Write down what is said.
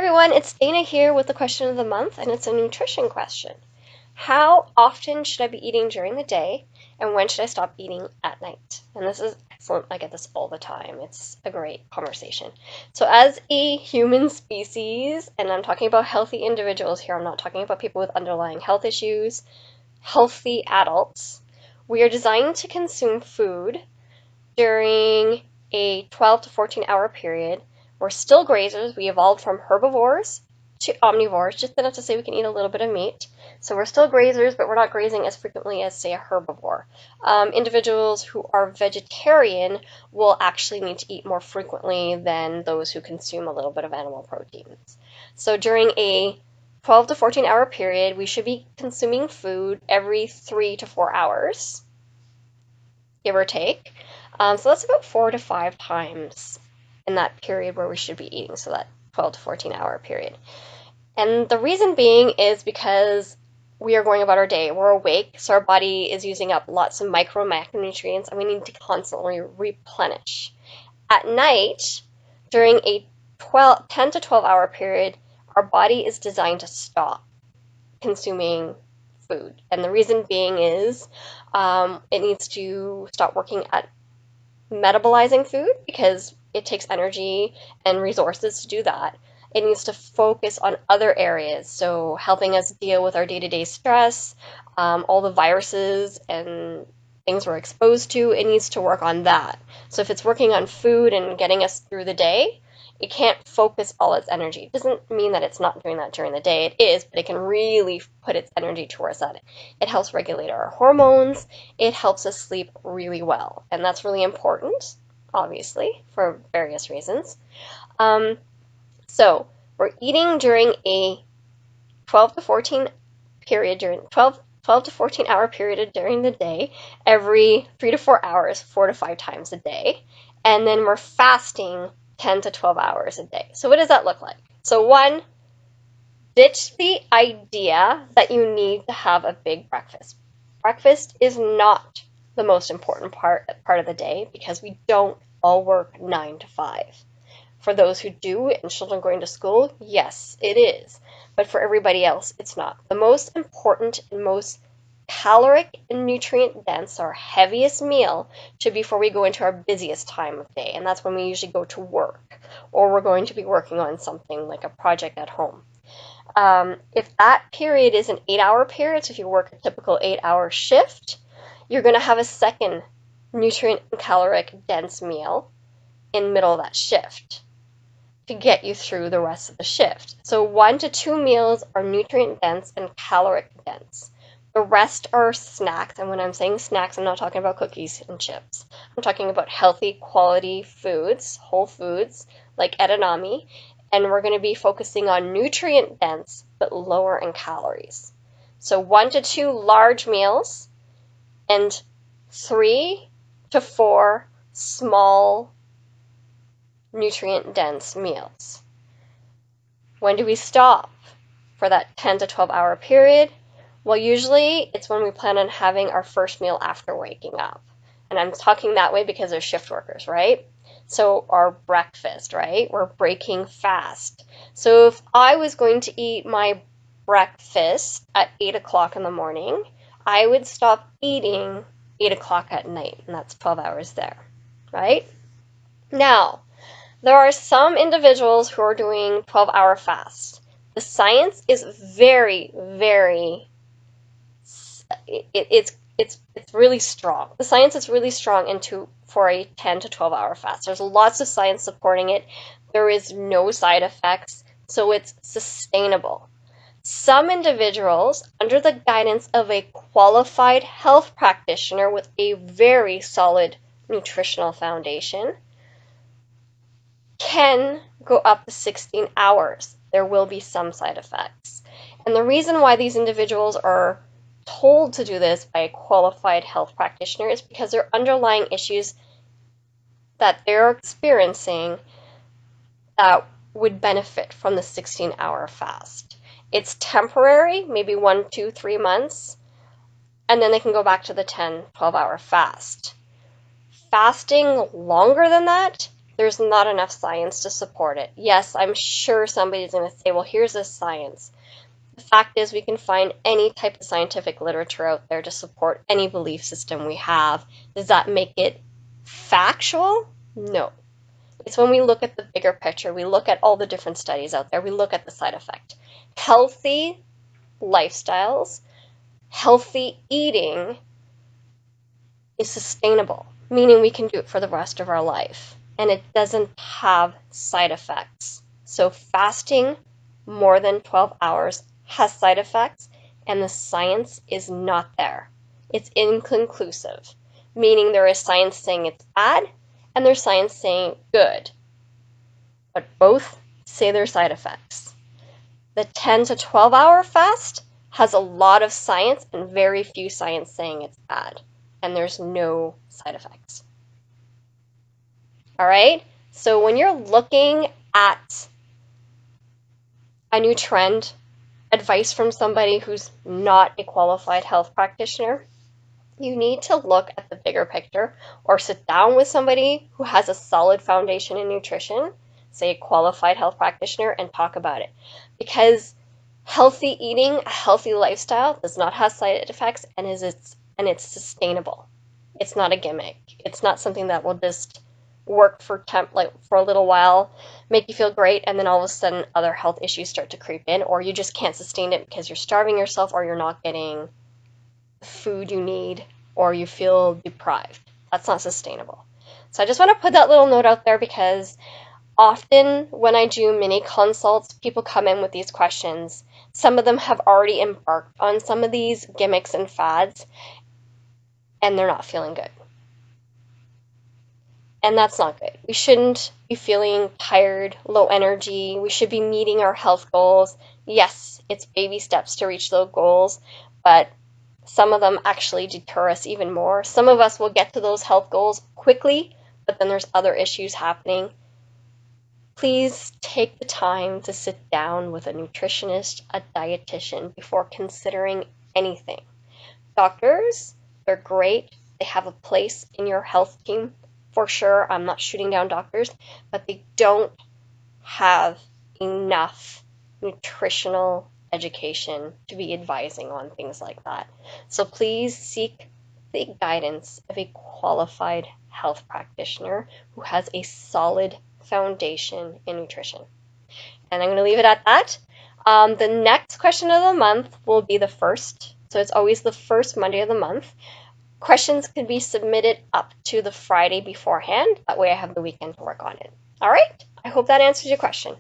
Everyone, it's Dana here with the question of the month, and it's a nutrition question. How often should I be eating during the day, and when should I stop eating at night? And this is excellent. I get this all the time. It's a great conversation. So, as a human species, and I'm talking about healthy individuals here, I'm not talking about people with underlying health issues, healthy adults, we are designed to consume food during a 12 to 14 hour period. We're still grazers. We evolved from herbivores to omnivores, just enough to say we can eat a little bit of meat. So we're still grazers, but we're not grazing as frequently as, say, a herbivore. Individuals who are vegetarian will actually need to eat more frequently than those who consume a little bit of animal proteins. So during a 12 to 14 hour period, we should be consuming food every 3 to 4 hours, give or take. So that's about 4 to 5 times in that period where we should be eating, so that 12 to 14 hour period. And the reason being is because we are going about our day. We're awake, so our body is using up lots of micro macronutrients, and we need to constantly replenish. At night, during a 10 to 12 hour period, our body is designed to stop consuming food. And the reason being is it needs to stop working at metabolizing food because it takes energy and resources to do that. It needs to focus on other areas, so helping us deal with our day-to-day stress, all the viruses and things we're exposed to. It needs to work on that. So if it's working on food and getting us through the day, it can't focus all its energy. It doesn't mean that it's not doing that during the day. It is, but it can really put its energy towards that. It helps regulate our hormones. It helps us sleep really well. And that's really important, obviously, for various reasons. So we're eating during a 12 to 14 period, during 12 to 14 hour period during the day, every 3 to 4 hours, 4 to 5 times a day. And then we're fasting 10 to 12 hours a day. So what does that look like? So one, ditch the idea that you need to have a big breakfast. Breakfast is not the most important part of the day because we don't all work 9 to 5. For those who do and children going to school, yes, it is. But for everybody else, it's not. The most important and most caloric and nutrient dense, our heaviest meal, should be before we go into our busiest time of day. And that's when we usually go to work or we're going to be working on something like a project at home. If that period is an 8-hour period, so if you work a typical 8-hour shift, you're going to have a second nutrient and caloric dense meal in the middle of that shift to get you through the rest of the shift. So 1 to 2 meals are nutrient dense and caloric dense. The rest are snacks, and when I'm saying snacks, I'm not talking about cookies and chips. I'm talking about healthy, quality foods, whole foods, like edamame, and we're going to be focusing on nutrient dense, but lower in calories. So 1 to 2 large meals, and 3 to 4 small nutrient-dense meals. When do we stop for that 10 to 12 hour period? Well, usually it's when we plan on having our first meal after waking up. And I'm talking that way because they're shift workers, right? So our breakfast, right? We're breaking fast. So if I was going to eat my breakfast at 8 o'clock in the morning, I would stop eating 8 o'clock at night, and that's 12 hours there, right? Now, there are some individuals who are doing 12-hour fasts. The science is very, very, it's really strong. The science is really strong for a 10 to 12-hour fast. There's lots of science supporting it. There is no side effects, so it's sustainable. Some individuals, under the guidance of a qualified health practitioner with a very solid nutritional foundation, can go up to 16 hours. There will be some side effects. And the reason why these individuals are told to do this by a qualified health practitioner is because there are underlying issues that they're experiencing that would benefit from the 16-hour fast. It's temporary, maybe 1, 2, 3 months, and then they can go back to the 10, 12-hour fast. Fasting longer than that there's not enough science to support it. Yes, I'm sure somebody's going to say, well, here's this science. The fact is, we can find any type of scientific literature out there to support any belief system we have. Does that make it factual? No. It's when we look at the bigger picture, we look at all the different studies out there, we look at the side effect. Healthy lifestyles, healthy eating is sustainable, meaning we can do it for the rest of our life, and it doesn't have side effects. So fasting more than 12 hours has side effects, and the science is not there. It's inconclusive, meaning there is science saying it's bad, and there's science saying good, but both say there's side effects. The 10 to 12 hour fast has a lot of science and very few science saying it's bad, and there's no side effects. All right, so when you're looking at a new trend, advice from somebody who's not a qualified health practitioner, you need to look at the bigger picture or sit down with somebody who has a solid foundation in nutrition, say a qualified health practitioner, and talk about it. Because healthy eating, a healthy lifestyle does not have side effects, and it's sustainable. It's not a gimmick. It's not something that will just work for a little while, make you feel great, and then all of a sudden other health issues start to creep in, or you just can't sustain it because you're starving yourself, or you're not getting the food you need, or you feel deprived. That's not sustainable. So I just want to put that little note out there, because often when I do mini consults, people come in with these questions. Some of them have already embarked on some of these gimmicks and fads, and they're not feeling good. And that's not good. We shouldn't be feeling tired, low energy. We should be meeting our health goals. Yes, it's baby steps to reach those goals, but some of them actually deter us even more. Some of us will get to those health goals quickly, but then there's other issues happening. Please take the time to sit down with a nutritionist, a dietitian, before considering anything. Doctors, they're great. They have a place in your health team, for sure. I'm not shooting down doctors, but they don't have enough nutritional education to be advising on things like that. So please seek the guidance of a qualified health practitioner who has a solid foundation in nutrition. And I'm going to leave it at that. The next question of the month will be the first. So it's always the first Monday of the month. Questions can be submitted up to the Friday beforehand. That way I have the weekend to work on it. All right? I hope that answers your question.